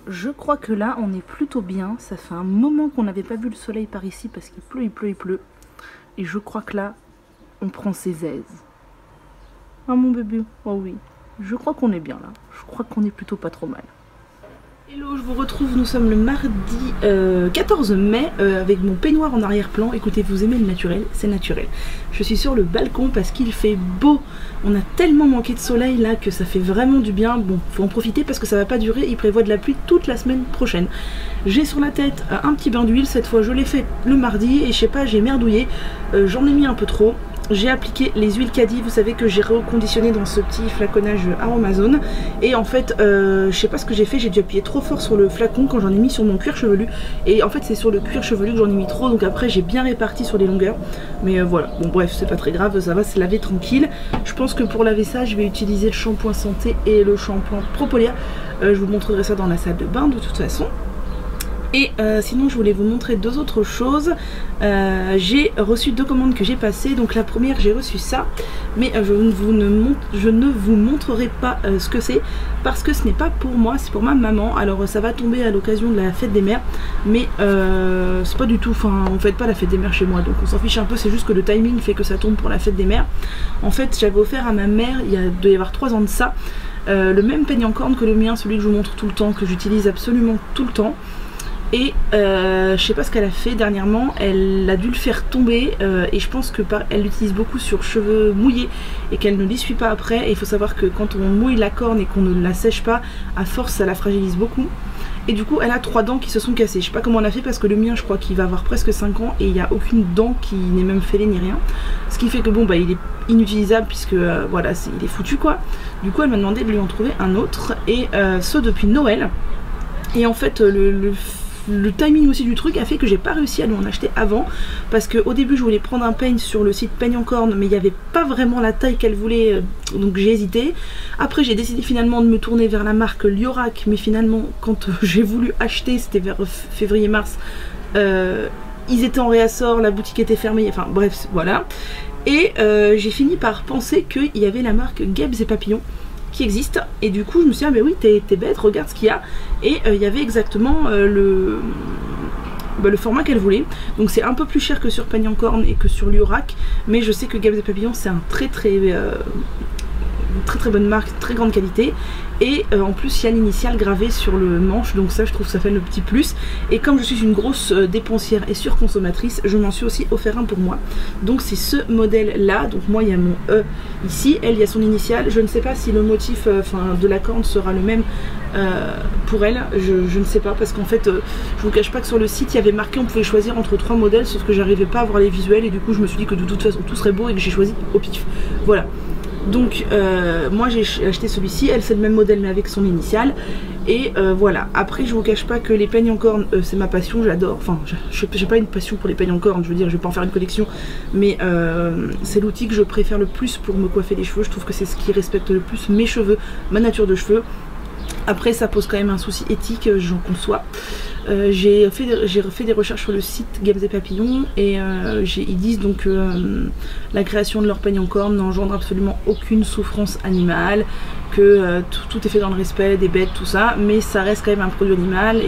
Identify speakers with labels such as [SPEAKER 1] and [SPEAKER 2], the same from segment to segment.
[SPEAKER 1] Je crois que là on est plutôt bien. Ça fait un moment qu'on n'avait pas vu le soleil par ici parce qu'il pleut, il pleut, il pleut. Et je crois que là on prend ses aises. Ah mon bébé, oh oui. Je crois qu'on est bien là. Je crois qu'on est plutôt pas trop mal. Hello, je vous retrouve, nous sommes le mardi 14 mai avec mon peignoir en arrière-plan. Écoutez, vous aimez le naturel, c'est naturel. Je suis sur le balcon parce qu'il fait beau. On a tellement manqué de soleil là que ça fait vraiment du bien. Bon, faut en profiter parce que ça va pas durer, il prévoit de la pluie toute la semaine prochaine. J'ai sur la tête un petit bain d'huile, cette fois je l'ai fait le mardi et je sais pas, j'ai merdouillé. J'en ai mis un peu trop. J'ai appliqué les huiles Caddy, vous savez que j'ai reconditionné dans ce petit flaconnage Aromazone. Et en fait, je sais pas ce que j'ai fait, j'ai dû appuyer trop fort sur le flacon quand j'en ai mis sur mon cuir chevelu. Et en fait c'est sur le cuir chevelu que j'en ai mis trop, donc après j'ai bien réparti sur les longueurs. Mais voilà, bon bref, c'est pas très grave, ça va se laver tranquille. Je pense que pour laver ça, je vais utiliser le shampoing santé et le shampoing Propolia. Je vous montrerai ça dans la salle de bain de toute façon. Et sinon je voulais vous montrer deux autres choses. J'ai reçu deux commandes que j'ai passées. Donc la première, j'ai reçu ça, mais je ne vous montrerai pas ce que c'est parce que ce n'est pas pour moi, c'est pour ma maman. Alors ça va tomber à l'occasion de la fête des mères, mais c'est pas du tout, enfin on fête pas la fête des mères chez moi, donc on s'en fiche un peu. C'est juste que le timing fait que ça tombe pour la fête des mères. En fait j'avais offert à ma mère, il doit y avoir 3 ans de ça, le même peigne en corne que le mien, celui que je vous montre tout le temps, que j'utilise absolument tout le temps. Et je sais pas ce qu'elle a fait dernièrement, elle a dû le faire tomber et je pense que elle l'utilise beaucoup sur cheveux mouillés et qu'elle ne l'essuie pas après. Et il faut savoir que quand on mouille la corne et qu'on ne la sèche pas, à force ça la fragilise beaucoup. Et du coup elle a 3 dents qui se sont cassées. Je sais pas comment on a fait parce que le mien je crois qu'il va avoir presque 5 ans et il n'y a aucune dent qui n'est même fêlée ni rien. Ce qui fait que bon bah il est inutilisable puisque voilà, il est foutu quoi. Du coup elle m'a demandé de lui en trouver un autre et ce depuis Noël. Et en fait le timing aussi du truc a fait que j'ai pas réussi à lui en acheter avant parce que au début je voulais prendre un peigne sur le site Peigne en corne mais il n'y avait pas vraiment la taille qu'elle voulait, donc j'ai hésité. Après j'ai décidé finalement de me tourner vers la marque Liorac, mais finalement quand j'ai voulu acheter, c'était vers février-mars, ils étaient en réassort, la boutique était fermée, enfin bref voilà. Et j'ai fini par penser qu'il y avait la marque Guêpes et Papillons qui existe, et du coup je me suis dit ah mais oui t'es bête, regarde ce qu'il y a, et il y avait exactement le format qu'elle voulait. Donc c'est un peu plus cher que sur Peigne en corne et que sur Liorac, mais je sais que Guêpes et Papillons c'est un très bonne marque, très grande qualité, et en plus il y a l'initiale gravée sur le manche, donc ça je trouve ça fait le petit plus. Et comme je suis une grosse dépensière et surconsommatrice, je m'en suis aussi offert un pour moi, donc c'est ce modèle là. Donc moi il y a mon E ici, elle il y a son initiale. Je ne sais pas si le motif de la corne sera le même pour elle, je ne sais pas, parce qu'en fait je vous cache pas que sur le site il y avait marqué on pouvait choisir entre 3 modèles, sauf que j'arrivais pas à voir les visuels et du coup je me suis dit que de toute façon tout serait beau et que j'ai choisi au pif, voilà. Donc moi j'ai acheté celui-ci, elle c'est le même modèle mais avec son initiale. Et voilà, après je vous cache pas que les peignes en corne c'est ma passion, j'adore. Enfin j'ai pas une passion pour les peignes en corne, je veux dire je vais pas en faire une collection, mais c'est l'outil que je préfère le plus pour me coiffer les cheveux. Je trouve que c'est ce qui respecte le plus mes cheveux, ma nature de cheveux. Après ça pose quand même un souci éthique, j'en conçois. J'ai refait des recherches sur le site Guêpes et Papillons et ils disent donc la création de leur peigne en corne n'engendre absolument aucune souffrance animale, que tout est fait dans le respect des bêtes, tout ça, mais ça reste quand même un produit animal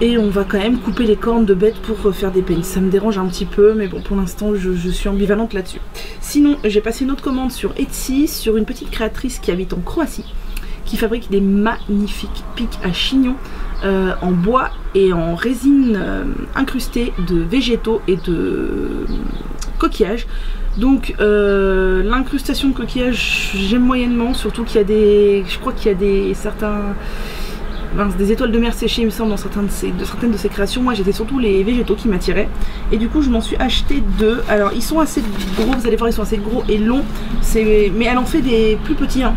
[SPEAKER 1] et on va quand même couper les cornes de bêtes pour faire des peignes. Ça me dérange un petit peu, mais bon pour l'instant je suis ambivalente là-dessus. Sinon j'ai passé une autre commande sur Etsy, sur une petite créatrice qui habite en Croatie, qui fabrique des magnifiques pics à chignons en bois et en résine incrustée de végétaux et de coquillages. Donc l'incrustation de coquillages j'aime moyennement, surtout qu'il y a je crois qu'il y a des étoiles de mer séchées il me semble dans certaines de ces créations. Moi j'étais surtout les végétaux qui m'attiraient et du coup je m'en suis acheté 2. Alors ils sont assez gros, vous allez voir, ils sont assez gros et longs, mais elle en fait des plus petits hein.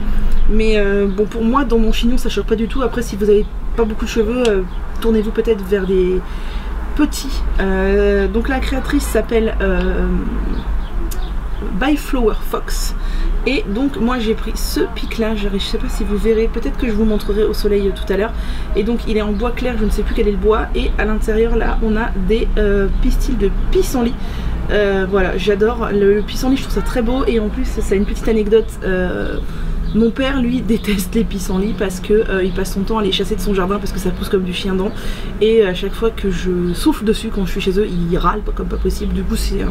[SPEAKER 1] Mais bon pour moi dans mon chignon ça choque pas du tout. Après si vous avez pas beaucoup de cheveux, tournez-vous peut-être vers des petits. Donc la créatrice s'appelle By Flower Fox. Et donc moi j'ai pris ce pic là, je sais pas si vous verrez, peut-être que je vous montrerai au soleil tout à l'heure. Et donc il est en bois clair, je ne sais plus quel est le bois. Et à l'intérieur là on a des pistils de pissenlit. Voilà, j'adore le pissenlit, je trouve ça très beau. Et en plus ça a une petite anecdote Mon père lui déteste les pissenlits parce que il passe son temps à les chasser de son jardin parce que ça pousse comme du chien dent, et à chaque fois que je souffle dessus quand je suis chez eux, il râle comme pas possible. Du coup c'est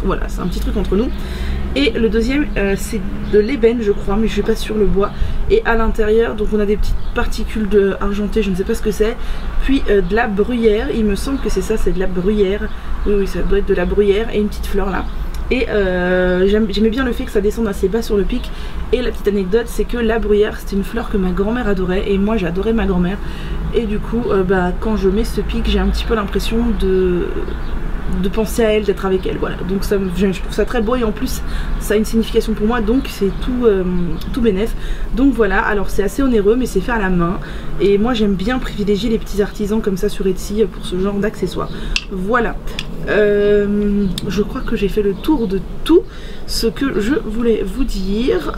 [SPEAKER 1] voilà, c'est un petit truc entre nous. Et le deuxième c'est de l'ébène je crois, mais je suis pas sur le bois, et à l'intérieur donc on a des petites particules argentées, je ne sais pas ce que c'est, puis de la bruyère, il me semble que c'est ça, c'est de la bruyère, oui ça doit être de la bruyère, et une petite fleur là. Et j'aimais bien le fait que ça descende assez bas sur le pic. Et la petite anecdote, c'est que la bruyère, c'était une fleur que ma grand-mère adorait, et moi j'adorais ma grand-mère. Et du coup, quand je mets ce pic, j'ai un petit peu l'impression de penser à elle, d'être avec elle, voilà. Donc ça, je trouve ça très beau, et en plus ça a une signification pour moi, donc c'est tout bénef. Donc voilà, alors c'est assez onéreux mais c'est fait à la main, et moi j'aime bien privilégier les petits artisans comme ça sur Etsy pour ce genre d'accessoires. Voilà, je crois que j'ai fait le tour de tout ce que je voulais vous dire.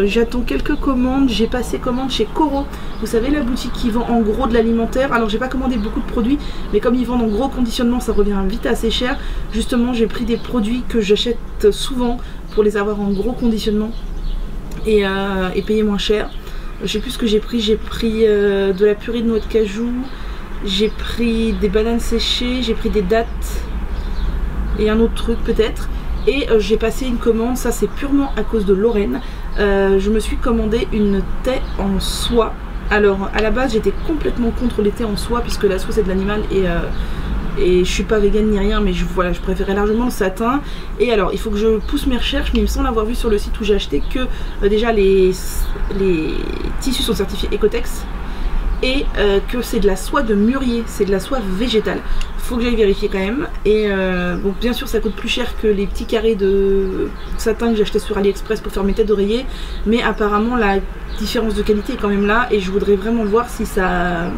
[SPEAKER 1] J'attends quelques commandes, j'ai passé commande chez Coro, vous savez la boutique qui vend en gros de l'alimentaire. Alors j'ai pas commandé beaucoup de produits, mais comme ils vendent en gros conditionnement ça revient vite assez cher. Justement j'ai pris des produits que j'achète souvent pour les avoir en gros conditionnement et payer moins cher. Je sais plus ce que j'ai pris de la purée de noix de cajou, j'ai pris des bananes séchées, j'ai pris des dattes et un autre truc peut-être. Et j'ai passé une commande, ça c'est purement à cause de Lorraine. Je me suis commandé une thé en soie. Alors à la base j'étais complètement contre les thés en soie puisque la soie c'est de l'animal, et je suis pas végane ni rien, mais voilà, je préférais largement le satin. Et alors il faut que je pousse mes recherches, mais il me semble avoir vu sur le site où j'ai acheté que déjà les tissus sont certifiés Ecotex, et que c'est de la soie de mûrier, c'est de la soie végétale. Faut que j'aille vérifier quand même. Et bon, bien sûr ça coûte plus cher que les petits carrés de satin que j'ai acheté sur AliExpress pour faire mes têtes d'oreiller, mais apparemment la différence de qualité est quand même là, et je voudrais vraiment voir si ça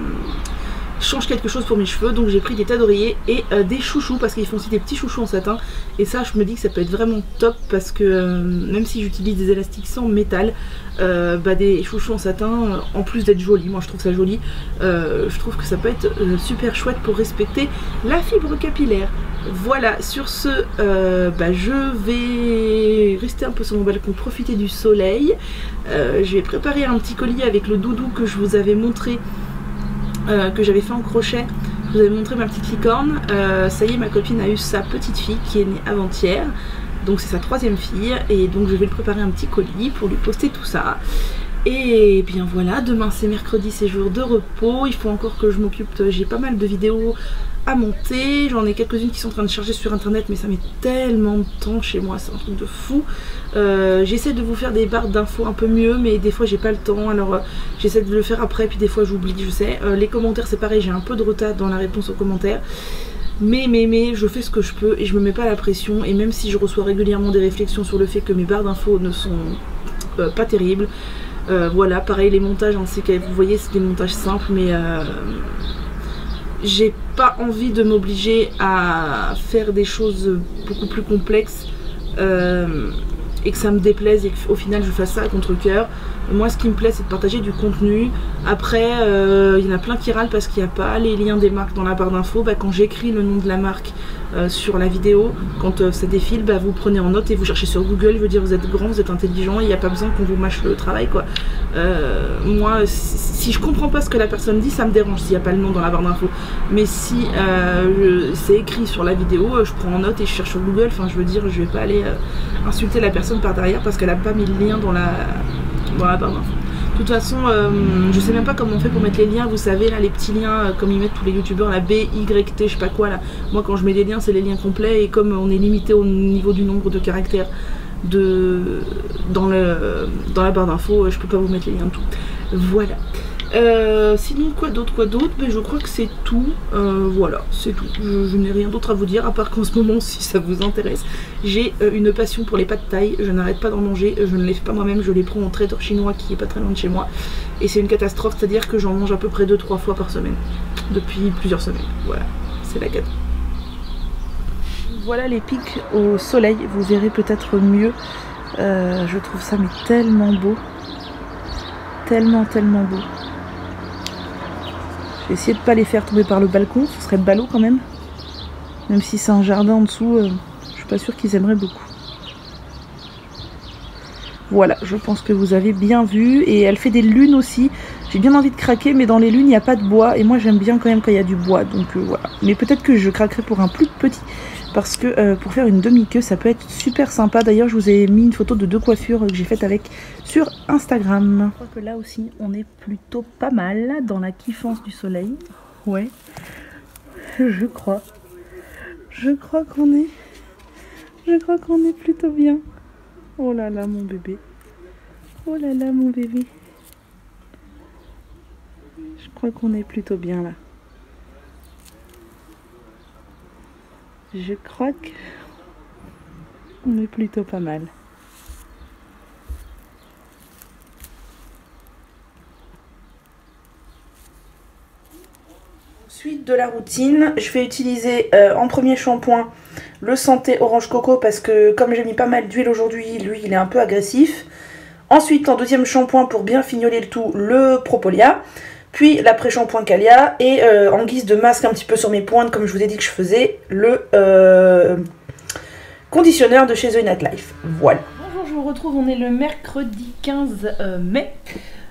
[SPEAKER 1] change quelque chose pour mes cheveux. Donc j'ai pris des têtes d'oreiller et des chouchous, parce qu'ils font aussi des petits chouchous en satin, et ça je me dis que ça peut être vraiment top, parce que même si j'utilise des élastiques sans métal, des chouchous en satin, en plus d'être joli, moi je trouve ça joli, je trouve que ça peut être super chouette pour respecter la fibre capillaire. Voilà, sur ce je vais rester un peu sur mon balcon, profiter du soleil. Je vais préparer un petit colis avec le doudou que je vous avais montré, que j'avais fait en crochet. Je vous avais montré ma petite licorne. Ça y est, ma copine a eu sa petite fille qui est née avant-hier, donc c'est sa 3e fille, et donc je vais lui préparer un petit colis pour lui poster tout ça. Et bien voilà, demain c'est mercredi, c'est jour de repos. Il faut encore que je m'occupe, j'ai pas mal de vidéos à monter, j'en ai quelques-unes qui sont en train de charger sur internet, mais ça met tellement de temps chez moi, c'est un truc de fou. J'essaie de vous faire des barres d'infos un peu mieux, mais des fois j'ai pas le temps, alors j'essaie de le faire après, puis des fois j'oublie, je sais. Les commentaires c'est pareil, j'ai un peu de retard dans la réponse aux commentaires, mais je fais ce que je peux et je me mets pas la pression. Et même si je reçois régulièrement des réflexions sur le fait que mes barres d'infos ne sont pas terribles, voilà, pareil les montages, hein, vous voyez c'est des montages simples, mais j'ai pas envie de m'obliger à faire des choses beaucoup plus complexes et que ça me déplaise et qu'au final je fasse ça à contre-cœur. Moi ce qui me plaît c'est de partager du contenu. Après il y en a plein qui râlent parce qu'il n'y a pas les liens des marques dans la barre d'infos. Quand j'écris le nom de la marque sur la vidéo, quand ça défile, vous prenez en note et vous cherchez sur Google. Je veux dire, vous êtes grand, vous êtes intelligent, il n'y a pas besoin qu'on vous mâche le travail quoi. Moi si je comprends pas ce que la personne dit, ça me dérange s'il n'y a pas le nom dans la barre d'infos, mais si c'est écrit sur la vidéo, je prends en note et je cherche sur Google. Enfin je veux dire, je vais pas aller insulter la personne par derrière parce qu'elle a pas mis le lien dans la barre d'infos. De toute façon je sais même pas comment on fait pour mettre les liens, vous savez là les petits liens comme ils mettent tous les youtubeurs, la BYT je sais pas quoi là. Moi quand je mets des liens c'est les liens complets, et comme on est limité au niveau du nombre de caractères dans la barre d'infos, je peux pas vous mettre les liens de tout. Voilà. Sinon quoi d'autre, je crois que c'est tout. Voilà, c'est tout. Je n'ai rien d'autre à vous dire, à part qu'en ce moment, si ça vous intéresse, j'ai une passion pour les pâtes thaï. Je n'arrête pas d'en manger, je ne les fais pas moi-même, je les prends au traiteur chinois qui est pas très loin de chez moi, et c'est une catastrophe, c'est-à-dire que j'en mange à peu près 2-3 fois par semaine depuis plusieurs semaines. Voilà, c'est la cata. Voilà les pics au soleil, vous verrez peut-être mieux. Je trouve ça mais tellement beau, tellement beau. J'ai essayé de pas les faire tomber par le balcon, ce serait ballot quand même. Même si c'est un jardin en dessous, je suis pas sûre qu'ils aimeraient beaucoup. Voilà, je pense que vous avez bien vu. Et elle fait des lunes aussi. J'ai bien envie de craquer, mais dans les lunes, il n'y a pas de bois. Et moi, j'aime bien quand même quand il y a du bois. Donc voilà. Mais peut-être que je craquerai pour un plus petit. Parce que pour faire une demi-queue, ça peut être super sympa. D'ailleurs, je vous ai mis une photo de 2 coiffures que j'ai faites avec sur Instagram. Je crois que là aussi, on est plutôt pas mal dans la kiffance du soleil. Ouais, je crois. Je crois qu'on est plutôt bien. Oh là là, mon bébé. Oh là là, mon bébé. Je crois qu'on est plutôt bien là. Je crois qu'on est plutôt pas mal. Suite de la routine, je vais utiliser en premier shampoing le Santé Orange Coco parce que comme j'ai mis pas mal d'huile aujourd'hui, lui il est un peu agressif. Ensuite en deuxième shampoing pour bien fignoler le tout, le Propolia. Puis l'après-shampoing Calia et en guise de masque un petit peu sur mes pointes comme je vous ai dit que je faisais, le conditionneur de chez The Nightlife. Voilà. Bonjour, je vous retrouve, on est le mercredi 15 mai.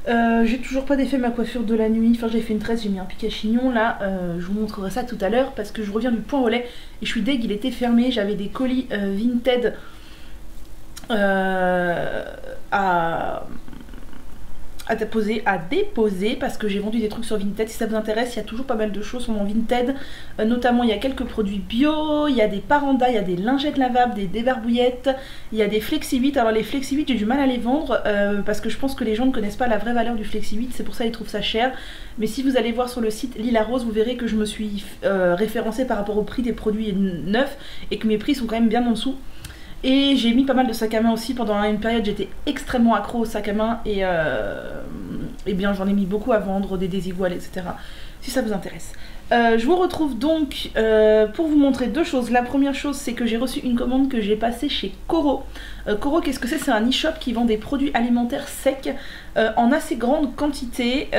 [SPEAKER 1] J'ai toujours pas défait ma coiffure de la nuit, enfin j'ai fait une tresse, j'ai mis un pic à chignon là, je vous montrerai ça tout à l'heure parce que je reviens du point au lait et je suis deg, il était fermé, j'avais des colis Vinted à déposer parce que j'ai vendu des trucs sur Vinted. Si ça vous intéresse, il y a toujours pas mal de choses sur mon Vinted, notamment il y a quelques produits bio, il y a des parandas, il y a des lingettes lavables, des débarbouillettes, il y a des Flexi8. Alors les Flexi8 j'ai du mal à les vendre parce que je pense que les gens ne connaissent pas la vraie valeur du Flexi8, c'est pour ça qu'ils trouvent ça cher. Mais si vous allez voir sur le site Lila Rose, vous verrez que je me suis référencée par rapport au prix des produits neufs et que mes prix sont quand même bien en dessous. Et j'ai mis pas mal de sacs à main aussi. Pendant une période j'étais extrêmement accro aux sacs à main et bien j'en ai mis beaucoup à vendre, des désiguales, etc. Si ça vous intéresse. Je vous retrouve donc pour vous montrer deux choses. La première chose, c'est que j'ai reçu une commande que j'ai passée chez Coro. Coro, qu'est-ce que c'est? C'est un e-shop qui vend des produits alimentaires secs en assez grande quantité.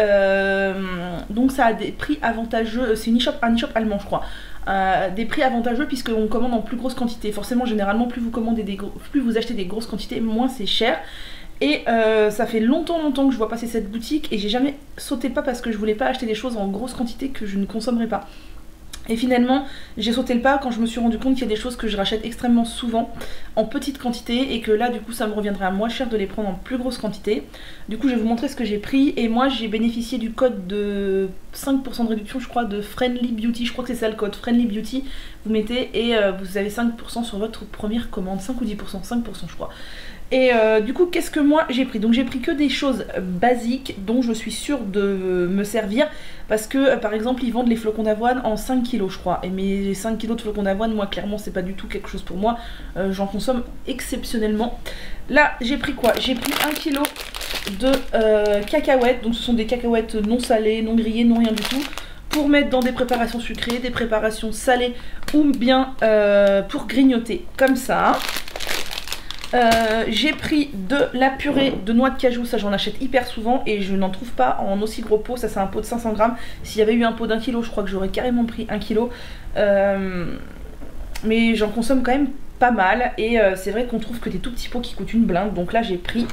[SPEAKER 1] Donc ça a des prix avantageux. C'est un e-shop allemand, je crois. Des prix avantageux puisqu'on commande en plus grosse quantité. Forcément, généralement, plus vous achetez des grosses quantités, moins c'est cher. Et ça fait longtemps que je vois passer cette boutique et j'ai jamais sauté le pas parce que je voulais pas acheter des choses en grosse quantité que je ne consommerais pas. Et finalement, j'ai sauté le pas quand je me suis rendu compte qu'il y a des choses que je rachète extrêmement souvent en petite quantité et que là, du coup, ça me reviendrait à moins cher de les prendre en plus grosse quantité. Du coup, je vais vous montrer ce que j'ai pris et moi, j'ai bénéficié du code de 5% de réduction, je crois, de Friendly Beauty. Je crois que c'est ça le code, Friendly Beauty. Vous mettez et vous avez 5% sur votre première commande, 5 ou 10%, 5% je crois. Et du coup, qu'est-ce que moi j'ai pris? Donc j'ai pris que des choses basiques dont je suis sûre de me servir. Parce que par exemple, ils vendent les flocons d'avoine en 5 kilos je crois. Et mes 5 kilos de flocons d'avoine, moi clairement c'est pas du tout quelque chose pour moi. J'en consomme exceptionnellement. Là j'ai pris quoi? J'ai pris 1 kg de cacahuètes. Donc ce sont des cacahuètes non salées, non grillées, non rien du tout. Pour mettre dans des préparations sucrées, des préparations salées ou bien pour grignoter comme ça. J'ai pris de la purée de noix de cajou, ça j'en achète hyper souvent et je n'en trouve pas en aussi gros pot, ça c'est un pot de 500 grammes. S'il y avait eu un pot d'1 kg, je crois que j'aurais carrément pris 1 kg. Mais j'en consomme quand même pas mal et c'est vrai qu'on trouve que des tout petits pots qui coûtent une blinde, donc là j'ai pris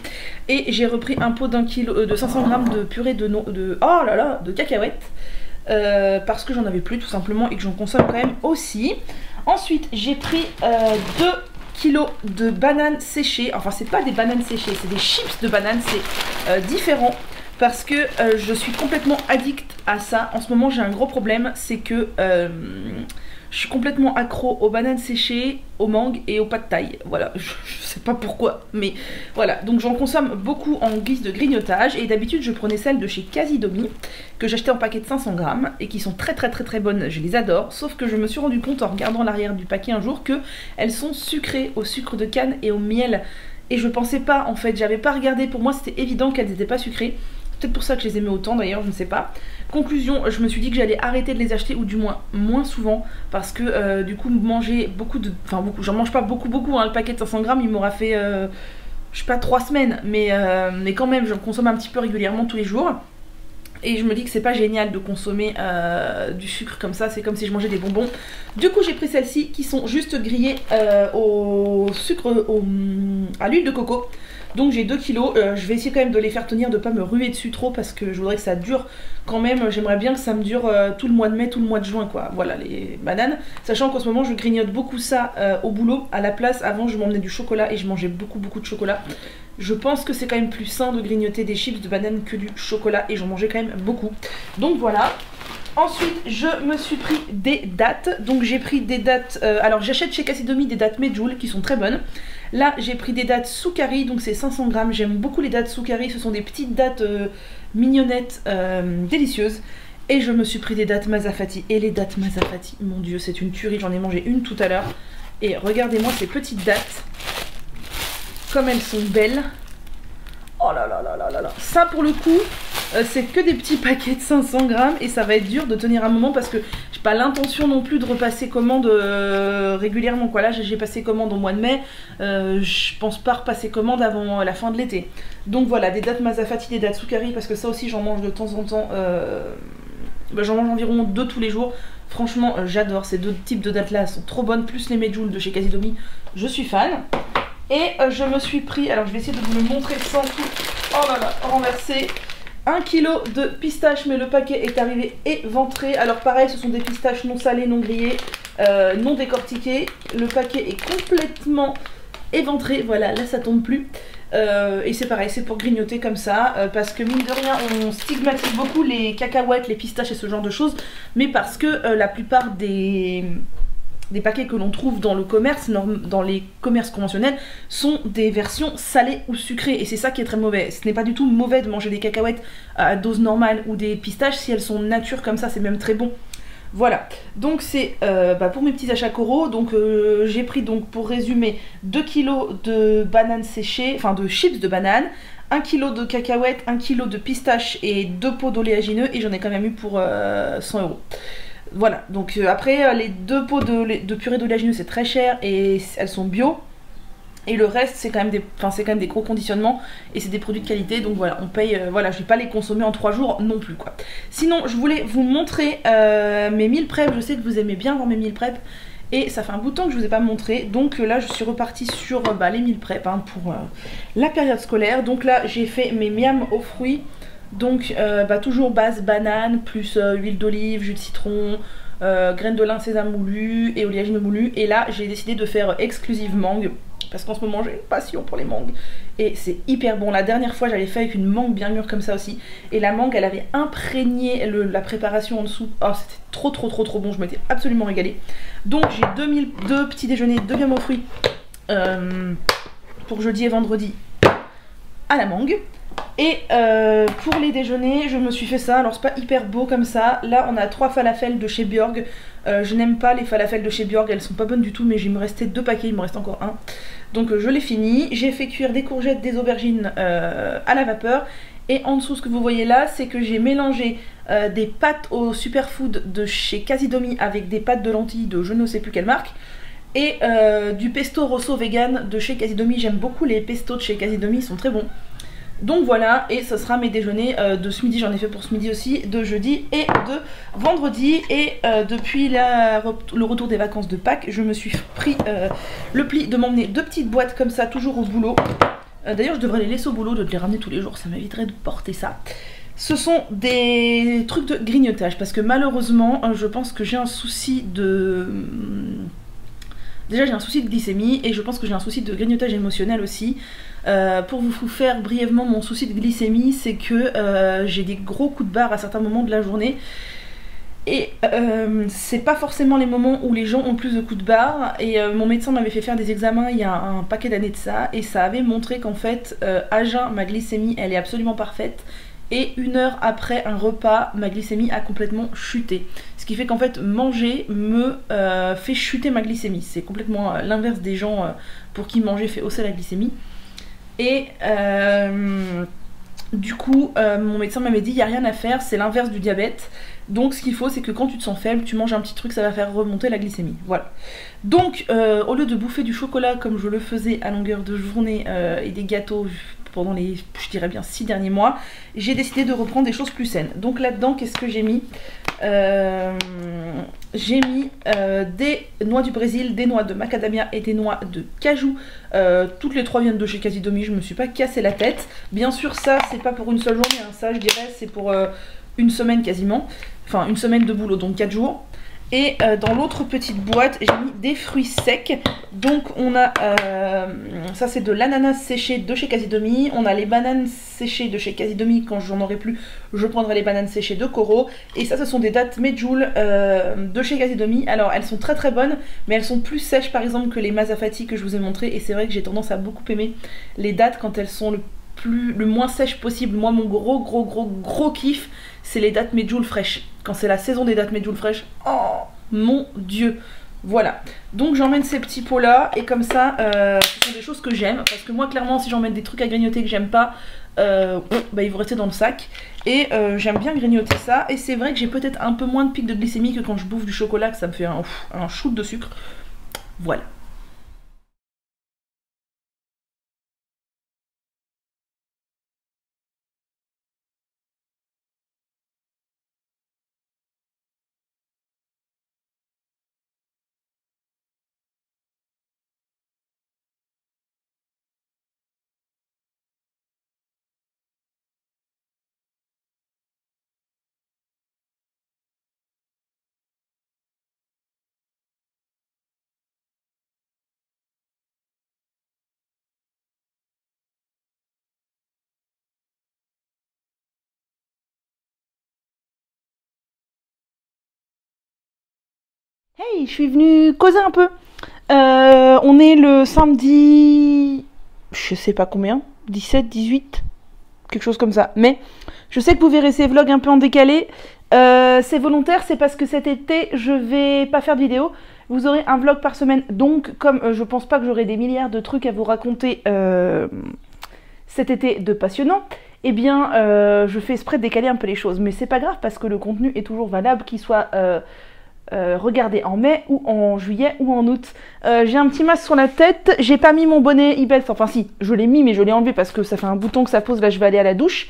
[SPEAKER 1] et j'ai repris un pot de 500 grammes de purée de cacahuètes parce que j'en avais plus tout simplement et que j'en consomme quand même aussi. Ensuite j'ai pris 2 kilos de bananes séchées, enfin c'est pas des bananes séchées, c'est des chips de bananes, c'est différent parce que je suis complètement addict à ça. En ce moment j'ai un gros problème, c'est que je suis complètement accro aux bananes séchées, aux mangues et aux pad thaï. Voilà, je sais pas pourquoi, mais voilà. Donc j'en consomme beaucoup en guise de grignotage. Et d'habitude je prenais celles de chez Casidomi, que j'achetais en paquet de 500 grammes et qui sont très bonnes, je les adore. Sauf que je me suis rendu compte en regardant l'arrière du paquet un jour que elles sont sucrées au sucre de canne et au miel. Et je pensais pas, en fait, j'avais pas regardé, pour moi c'était évident qu'elles n'étaient pas sucrées. Peut-être pour ça que je les aimais autant d'ailleurs, je ne sais pas. Conclusion, je me suis dit que j'allais arrêter de les acheter, ou du moins souvent, parce que du coup manger beaucoup de... Enfin beaucoup, j'en mange pas beaucoup, hein, le paquet de 500 grammes il m'aura fait, je sais pas, 3 semaines, mais quand même j'en consomme un petit peu régulièrement tous les jours. Et je me dis que c'est pas génial de consommer du sucre comme ça, c'est comme si je mangeais des bonbons. Du coup j'ai pris celles-ci qui sont juste grillées au sucre, à l'huile de coco. Donc j'ai 2 kilos, je vais essayer quand même de les faire tenir, de pas me ruer dessus trop parce que je voudrais que ça dure quand même, j'aimerais bien que ça me dure tout le mois de mai, tout le mois de juin quoi, voilà les bananes, sachant qu'en ce moment je grignote beaucoup ça au boulot, à la place avant je m'emmenais du chocolat et je mangeais beaucoup de chocolat. Je pense que c'est quand même plus sain de grignoter des chips de bananes que du chocolat et j'en mangeais quand même beaucoup. Donc voilà. Ensuite, je me suis pris des dattes. Donc j'ai pris des dattes... alors j'achète chez Cassidomi des dattes Medjool qui sont très bonnes. Là, j'ai pris des dattes Soukari, donc c'est 500 grammes. J'aime beaucoup les dattes Soukari. Ce sont des petites dattes mignonnettes, délicieuses. Et je me suis pris des dattes Mazafati. Et les dattes Mazafati, mon dieu, c'est une tuerie. J'en ai mangé une tout à l'heure. Et regardez-moi ces petites dattes. Comme elles sont belles. Oh là là là là là là. Ça pour le coup, c'est que des petits paquets de 500 grammes et ça va être dur de tenir un moment parce que j'ai pas l'intention non plus de repasser commande régulièrement quoi. Là j'ai passé commande au mois de mai, je pense pas repasser commande avant la fin de l'été. Donc voilà, des dattes Mazafati, des dattes Soukari parce que ça aussi j'en mange de temps en temps. J'en mange environ 2 tous les jours. Franchement j'adore ces 2 types de dattes là, elles sont trop bonnes, plus les Medjool de chez Cassidomi, je suis fan. Et je me suis pris, alors je vais essayer de vous le montrer sans tout, oh là là, renverser, 1 kg de pistaches, mais le paquet est arrivé éventré. Alors pareil, ce sont des pistaches non salées, non grillées, non décortiquées. Le paquet est complètement éventré, voilà, là ça tombe plus. Et c'est pareil, c'est pour grignoter comme ça, parce que mine de rien, on stigmatise beaucoup les cacahuètes, les pistaches et ce genre de choses, mais parce que la plupart des paquets que l'on trouve dans le commerce, dans les commerces conventionnels, sont des versions salées ou sucrées et c'est ça qui est très mauvais. Ce n'est pas du tout mauvais de manger des cacahuètes à dose normale ou des pistaches si elles sont nature comme ça, c'est même très bon. Voilà, donc c'est pour mes petits achats coraux, donc j'ai pris donc pour résumer 2 kg de bananes séchées, enfin de chips de bananes, 1 kg de cacahuètes, 1 kg de pistaches et 2 pots d'oléagineux et j'en ai quand même eu pour 100 €. Voilà, donc après les 2 pots de purée d'oléagineux c'est très cher et elles sont bio. Et le reste c'est quand même des gros conditionnements et c'est des produits de qualité donc voilà on paye, voilà je vais pas les consommer en 3 jours non plus quoi. Sinon je voulais vous montrer mes meal prep, je sais que vous aimez bien voir mes meal prep et ça fait un bout de temps que je vous ai pas montré donc là je suis repartie sur les meal prep pour la période scolaire. Donc là j'ai fait mes miams aux fruits. Donc toujours base banane, plus huile d'olive, jus de citron, graines de lin, sésame moulu et oléagineux moulu. Et là j'ai décidé de faire exclusive mangue, parce qu'en ce moment j'ai une passion pour les mangues. Et c'est hyper bon, la dernière fois j'avais fait avec une mangue bien mûre comme ça aussi. Et la mangue elle avait imprégné la préparation en dessous, oh c'était trop bon, je m'étais absolument régalée. Donc j'ai 2 petits déjeuners, 2 miams aux fruits pour jeudi et vendredi à la mangue. Et pour les déjeuners je me suis fait ça, alors c'est pas hyper beau comme ça. Là on a 3 falafels de chez Björg. Je n'aime pas les falafels de chez Björg, elles sont pas bonnes du tout, mais il me restait 2 paquets, il me reste encore 1. Donc je l'ai fini. J'ai fait cuire des courgettes, des aubergines à la vapeur. Et en dessous ce que vous voyez là c'est que j'ai mélangé des pâtes au superfood de chez Cassidomi avec des pâtes de lentilles de je ne sais plus quelle marque. Et du pesto rosso vegan de chez Cassidomi. J'aime beaucoup les pestos de chez Cassidomi, ils sont très bons. Donc voilà, et ce sera mes déjeuners de ce midi, j'en ai fait pour ce midi aussi, de jeudi et de vendredi. Et depuis le retour des vacances de Pâques, je me suis pris le pli de m'emmener 2 petites boîtes comme ça, toujours au boulot. D'ailleurs je devrais les laisser au boulot, de les ramener tous les jours, ça m'éviterait de porter ça. Ce sont des trucs de grignotage, parce que malheureusement, je pense que j'ai un souci de... Déjà j'ai un souci de glycémie et je pense que j'ai un souci de grignotage émotionnel aussi. Pour vous faire brièvement mon souci de glycémie, c'est que j'ai des gros coups de barre à certains moments de la journée. Et c'est pas forcément les moments où les gens ont plus de coups de barre. Et mon médecin m'avait fait faire des examens il y a un paquet d'années de ça. Et ça avait montré qu'en fait, à jeun, ma glycémie, elle est absolument parfaite. Et 1 heure après un repas, ma glycémie a complètement chuté. Ce qui fait qu'en fait, manger me fait chuter ma glycémie. C'est complètement l'inverse des gens pour qui manger fait hausser la glycémie. Et du coup, mon médecin m'avait dit, il n'y a rien à faire, c'est l'inverse du diabète. Donc ce qu'il faut, c'est que quand tu te sens faible, tu manges un petit truc, ça va faire remonter la glycémie. Voilà. Donc, au lieu de bouffer du chocolat comme je le faisais à longueur de journée et des gâteaux pendant les, je dirais bien 6 derniers mois, j'ai décidé de reprendre des choses plus saines. Donc là-dedans, qu'est-ce que j'ai mis? J'ai mis des noix du Brésil, des noix de macadamia et des noix de cajou. Toutes les 3 viennent de chez Casidomi, je me suis pas cassé la tête. Bien sûr, ça, c'est pas pour une seule journée, hein. Ça, je dirais, c'est pour une semaine quasiment. Enfin, une semaine de boulot, donc 4 jours. Et dans l'autre petite boîte, j'ai mis des fruits secs. Donc on a, ça c'est de l'ananas séché de chez Casidomi. On a les bananes séchées de chez Casidomi. Quand j'en aurai plus, je prendrai les bananes séchées de Coro. Et ça, ce sont des dattes Medjool de chez Casidomi. Alors elles sont très très bonnes, mais elles sont plus sèches par exemple que les Mazafati que je vous ai montré. Et c'est vrai que j'ai tendance à beaucoup aimer les dattes quand elles sont le moins sèches possible. Moi, mon gros kiff, c'est les dattes Medjool fraîches. Quand c'est la saison des dattes Medjool fraîches, oh mon dieu. Voilà, donc j'emmène ces petits pots là, et comme ça, ce sont des choses que j'aime, parce que moi clairement si j'emmène des trucs à grignoter que j'aime pas, bah, ils vont rester dans le sac. Et j'aime bien grignoter ça, et c'est vrai que j'ai peut-être un peu moins de pic de glycémie que quand je bouffe du chocolat, que ça me fait un shoot de sucre. Voilà. Hey, je suis venue causer un peu. On est le samedi, je sais pas combien, 17, 18, quelque chose comme ça. Mais je sais que vous verrez ces vlogs un peu en décalé. C'est volontaire, c'est parce que cet été, je vais pas faire de vidéo. Vous aurez un vlog par semaine. Donc, comme je pense pas que j'aurai des milliards de trucs à vous raconter cet été de passionnant, eh bien, je fais exprès de décaler un peu les choses. Mais c'est pas grave parce que le contenu est toujours valable, qu'il soit regardez en mai ou en juillet ou en août. J'ai un petit masque sur la tête, j'ai pas mis mon bonnet Ibels, enfin si, je l'ai mis mais je l'ai enlevé parce que ça fait un bouton que ça pose, là je vais aller à la douche.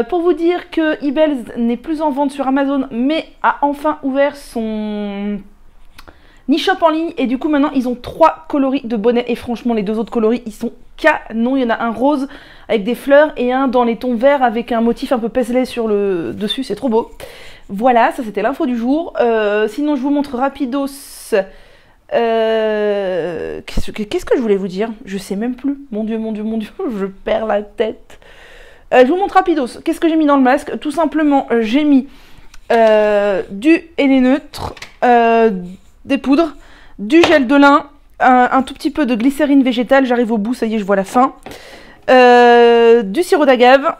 [SPEAKER 1] Pour vous dire que Ibels n'est plus en vente sur Amazon mais a enfin ouvert son e-shop en ligne et du coup maintenant ils ont 3 coloris de bonnets et franchement les 2 autres coloris ils sont canon. Il y en a un rose avec des fleurs et un dans les tons verts avec un motif un peu paisley sur le dessus, c'est trop beau. Voilà, ça c'était l'info du jour. Sinon je vous montre rapidos. Qu'est-ce que je voulais vous dire? Je sais même plus. Mon dieu, je perds la tête. Je vous montre rapidos. Qu'est-ce que j'ai mis dans le masque? Tout simplement, j'ai mis du henné neutre, des poudres, du gel de lin, un tout petit peu de glycérine végétale. J'arrive au bout, ça y est, je vois la fin. Du sirop d'agave.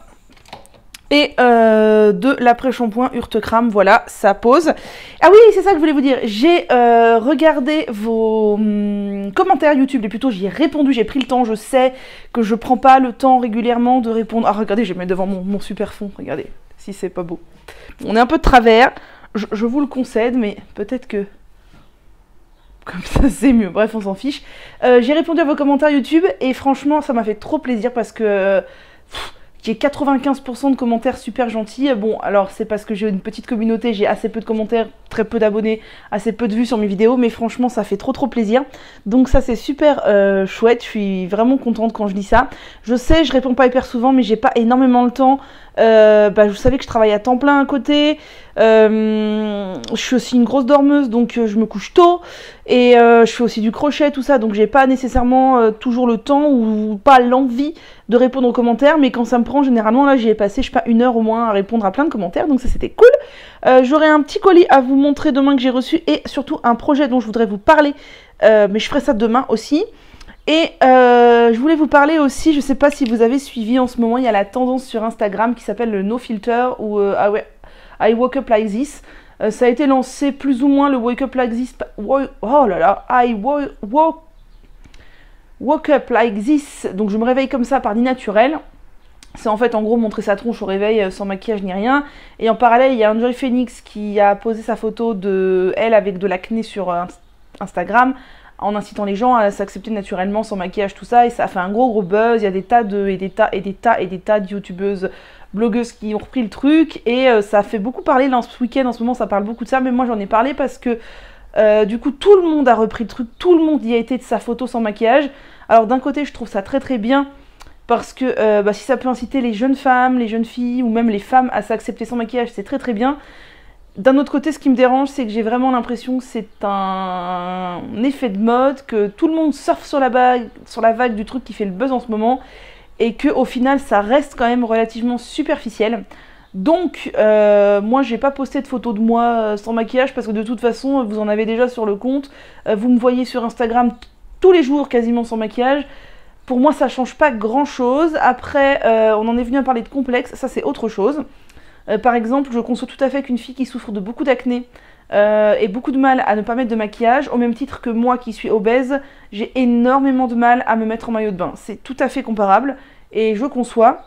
[SPEAKER 1] Et de l'après-shampoing Urtecram, voilà, ça pose. Ah oui, c'est ça que je voulais vous dire. J'ai regardé vos commentaires YouTube, et plutôt j'y ai répondu, j'ai pris le temps. Je sais que je prends pas le temps régulièrement de répondre. Ah, regardez, je vais mettre devant mon super fond, regardez, si c'est pas beau. On est un peu de travers, je vous le concède, mais peut-être que comme ça c'est mieux, bref, on s'en fiche. J'ai répondu à vos commentaires YouTube, et franchement, ça m'a fait trop plaisir parce que... J'ai 95% de commentaires super gentils. Bon, alors c'est parce que j'ai une petite communauté, j'ai assez peu de commentaires, très peu d'abonnés, assez peu de vues sur mes vidéos, mais franchement ça fait trop plaisir. Donc ça c'est super chouette, je suis vraiment contente quand je lis ça. Je sais, je réponds pas hyper souvent, mais j'ai pas énormément le temps. Vous savez que je travaille à temps plein à côté. Je suis aussi une grosse dormeuse, donc je me couche tôt. Et je fais aussi du crochet, tout ça, donc j'ai pas nécessairement toujours le temps ou pas l'envie de répondre aux commentaires, mais quand ça me prend, généralement, là, j'y ai passé, je sais pas, 1 heure au moins à répondre à plein de commentaires, donc ça, c'était cool. J'aurai un petit colis à vous montrer demain que j'ai reçu, et surtout un projet dont je voudrais vous parler, mais je ferai ça demain aussi. Et je voulais vous parler aussi, je sais pas si vous avez suivi en ce moment, il y a la tendance sur Instagram qui s'appelle le No Filter, ou I Woke Up Like This. Ça a été lancé plus ou moins le Wake Up Like This, oh là là, Woke Up Like This, donc je me réveille comme ça par Nina Naturel. C'est en fait en gros montrer sa tronche au réveil sans maquillage ni rien. Et en parallèle il y a un Joy Phoenix qui a posé sa photo de elle avec de l'acné sur Instagram
[SPEAKER 2] en incitant les gens à s'accepter naturellement sans maquillage, tout ça, et ça a fait un gros buzz. Il y a des tas de youtubeuses, blogueuses qui ont repris le truc, et ça a fait beaucoup parler là, ce week-end. En ce moment ça parle beaucoup de ça, mais moi j'en ai parlé parce que du coup tout le monde a repris le truc, tout le monde y a été de sa photo sans maquillage. Alors d'un côté je trouve ça très bien, parce que si ça peut inciter les jeunes femmes, les jeunes filles, ou même les femmes à s'accepter sans maquillage, c'est très bien. D'un autre côté, ce qui me dérange, c'est que j'ai vraiment l'impression que c'est un effet de mode, que tout le monde surfe sur la vague du truc qui fait le buzz en ce moment, et que au final, ça reste quand même relativement superficiel. Donc, moi, j'ai pas posté de photos de moi sans maquillage, parce que de toute façon, vous en avez déjà sur le compte. Vous me voyez sur Instagram tous les jours, quasiment sans maquillage. Pour moi, ça change pas grand-chose. Après, on en est venu à parler de complexe, ça c'est autre chose. Par exemple, je conçois tout à fait qu'une fille qui souffre de beaucoup d'acné ait beaucoup de mal à ne pas mettre de maquillage, au même titre que moi qui suis obèse, j'ai énormément de mal à me mettre en maillot de bain. C'est tout à fait comparable, et je conçois.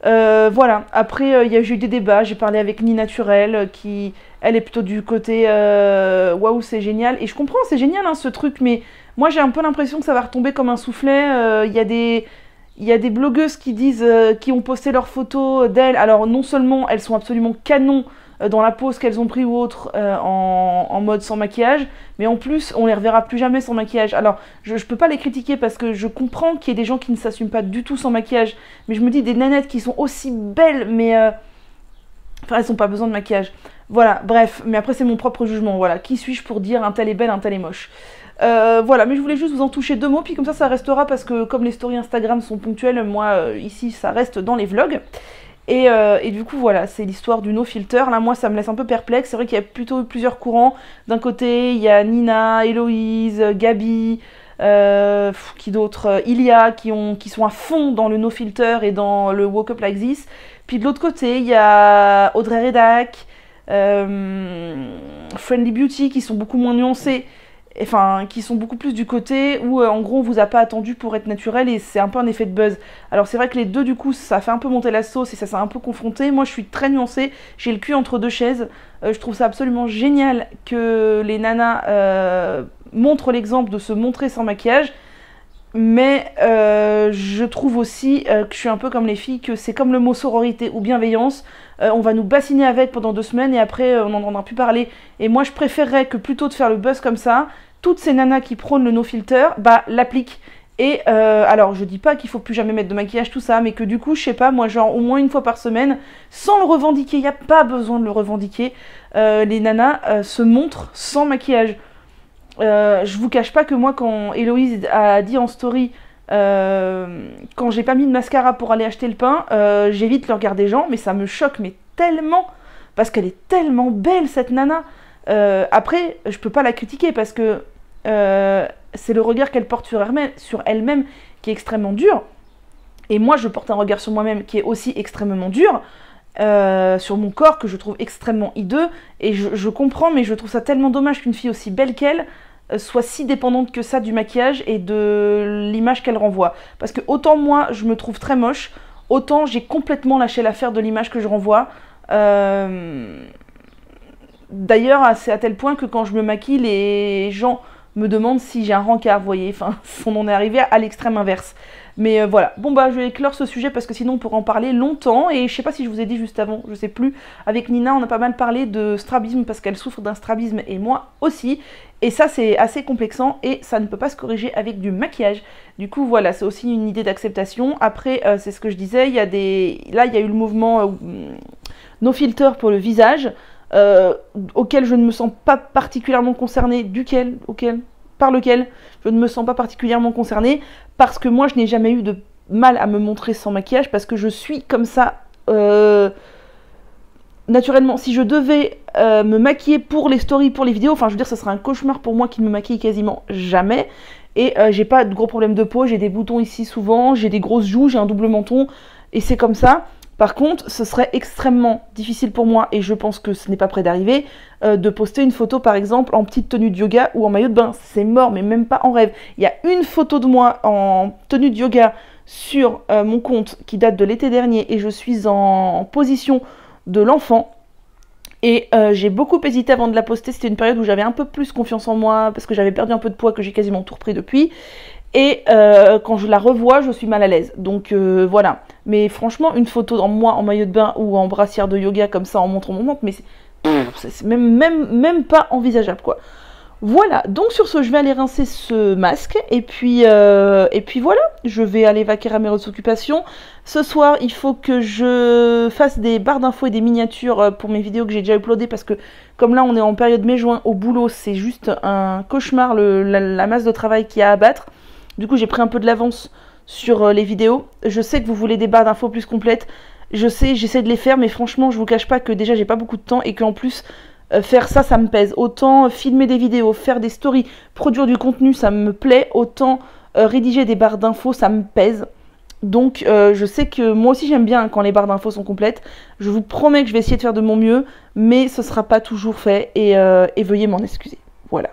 [SPEAKER 2] Voilà, après j'ai eu des débats, j'ai parlé avec Ni Naturel, qui elle est plutôt du côté waouh c'est génial, et je comprends, c'est génial hein, ce truc, mais moi j'ai un peu l'impression que ça va retomber comme un soufflet. Il y a des blogueuses qui disent, qui ont posté leurs photos d'elles, alors non seulement elles sont absolument canon dans la pose qu'elles ont pris ou autre en mode sans maquillage, mais en plus on les reverra plus jamais sans maquillage. Alors je peux pas les critiquer parce que je comprends qu'il y ait des gens qui ne s'assument pas du tout sans maquillage, mais je me dis des nanettes qui sont aussi belles, mais enfin elles n'ont pas besoin de maquillage. Voilà, bref, mais après c'est mon propre jugement, voilà. Qui suis-je pour dire un tel est belle, un tel est moche? Voilà, mais je voulais juste vous en toucher 2 mots, puis comme ça restera, parce que comme les stories Instagram sont ponctuelles, moi ici ça reste dans les vlogs. Et du coup voilà, c'est l'histoire du no filter. Là moi ça me laisse un peu perplexe, c'est vrai qu'il y a plutôt plusieurs courants. D'un côté il y a Nina, Héloïse, Gabi, qui d'autres, Ilia, qui sont à fond dans le no filter et dans le woke up like this. Puis de l'autre côté il y a Audrey Redac, Friendly Beauty, qui sont beaucoup moins nuancés, enfin qui sont beaucoup plus du côté où en gros on vous a pas attendu pour être naturel, et c'est un peu un effet de buzz. Alors c'est vrai que les deux du coup ça fait un peu monter la sauce et ça s'est un peu confronté. Moi je suis très nuancée, j'ai le cul entre deux chaises. Je trouve ça absolument génial que les nanas montrent l'exemple de se montrer sans maquillage, mais je trouve aussi que je suis un peu comme les filles, que c'est comme le mot sororité ou bienveillance. On va nous bassiner avec pendant 2 semaines et après on n'en entendra plus parler. Et moi je préférerais que plutôt de faire le buzz comme ça, toutes ces nanas qui prônent le no filter, bah l'appliquent. Et alors je dis pas qu'il faut plus jamais mettre de maquillage tout ça, mais que du coup je sais pas, moi genre au moins 1 fois par semaine, sans le revendiquer, il n'y a pas besoin de le revendiquer, les nanas se montrent sans maquillage. Je vous cache pas que moi quand Héloïse a dit en story quand j'ai pas mis de mascara pour aller acheter le pain, j'évite le regard des gens, mais ça me choque mais tellement, parce qu'elle est tellement belle cette nana. Après je peux pas la critiquer parce que c'est le regard qu'elle porte sur elle-même qui est extrêmement dur, et moi je porte un regard sur moi-même qui est aussi extrêmement dur, sur mon corps, que je trouve extrêmement hideux, et je comprends, mais je trouve ça tellement dommage qu'une fille aussi belle qu'elle soit si dépendante que ça du maquillage et de l'image qu'elle renvoie. Parce que autant moi je me trouve très moche, autant j'ai complètement lâché l'affaire de l'image que je renvoie. D'ailleurs c'est à tel point que quand je me maquille, les gens me demandent si j'ai un rencard, vous voyez, enfin on en est arrivé à l'extrême inverse. Mais voilà, bon bah je vais éclore ce sujet parce que sinon on pourra en parler longtemps, et je sais pas si je vous ai dit juste avant, je sais plus, avec Nina on a pas mal parlé de strabisme parce qu'elle souffre d'un strabisme et moi aussi, et ça c'est assez complexant et ça ne peut pas se corriger avec du maquillage. Du coup voilà, c'est aussi une idée d'acceptation. Après c'est ce que je disais, il y a là il y a eu le mouvement no filter pour le visage, auquel je ne me sens pas particulièrement concernée, par lequel je ne me sens pas particulièrement concernée, parce que moi je n'ai jamais eu de mal à me montrer sans maquillage, parce que je suis comme ça naturellement. Si je devais me maquiller pour les stories, pour les vidéos, enfin je veux dire ça serait un cauchemar pour moi qui ne me maquille quasiment jamais, et j'ai pas de gros problèmes de peau, j'ai des boutons ici souvent, j'ai des grosses joues, j'ai un double menton, et c'est comme ça. Par contre, ce serait extrêmement difficile pour moi, et je pense que ce n'est pas près d'arriver, de poster une photo par exemple en petite tenue de yoga ou en maillot de bain. C'est mort, mais même pas en rêve. Il y a une photo de moi en tenue de yoga sur mon compte qui date de l'été dernier, et je suis en position de l'enfant. Et j'ai beaucoup hésité avant de la poster, c'était une période où j'avais un peu plus confiance en moi, parce que j'avais perdu un peu de poids, que j'ai quasiment tout repris depuis. Et quand je la revois, je suis mal à l'aise. Donc voilà. Mais franchement, une photo en moi en maillot de bain ou en brassière de yoga comme ça en montrant mon ventre, mais c'est même pas envisageable quoi. Voilà, donc sur ce, je vais aller rincer ce masque, et puis voilà, je vais aller vaquer à mes autres occupations. Ce soir, il faut que je fasse des barres d'infos et des miniatures pour mes vidéos que j'ai déjà uploadées, parce que comme là on est en période mai-juin au boulot, c'est juste un cauchemar la masse de travail qu'il y a à abattre. Du coup, j'ai pris un peu de l'avance sur les vidéos. Je sais que vous voulez des barres d'infos plus complètes, je sais, j'essaie de les faire, mais franchement, je vous cache pas que déjà j'ai pas beaucoup de temps, et qu'en plus... faire ça, ça me pèse. Autant filmer des vidéos, faire des stories, produire du contenu, ça me plaît. Autant rédiger des barres d'infos, ça me pèse. Donc je sais que moi aussi j'aime bien quand les barres d'infos sont complètes. Je vous promets que je vais essayer de faire de mon mieux, mais ce sera pas toujours fait, et veuillez m'en excuser. Voilà.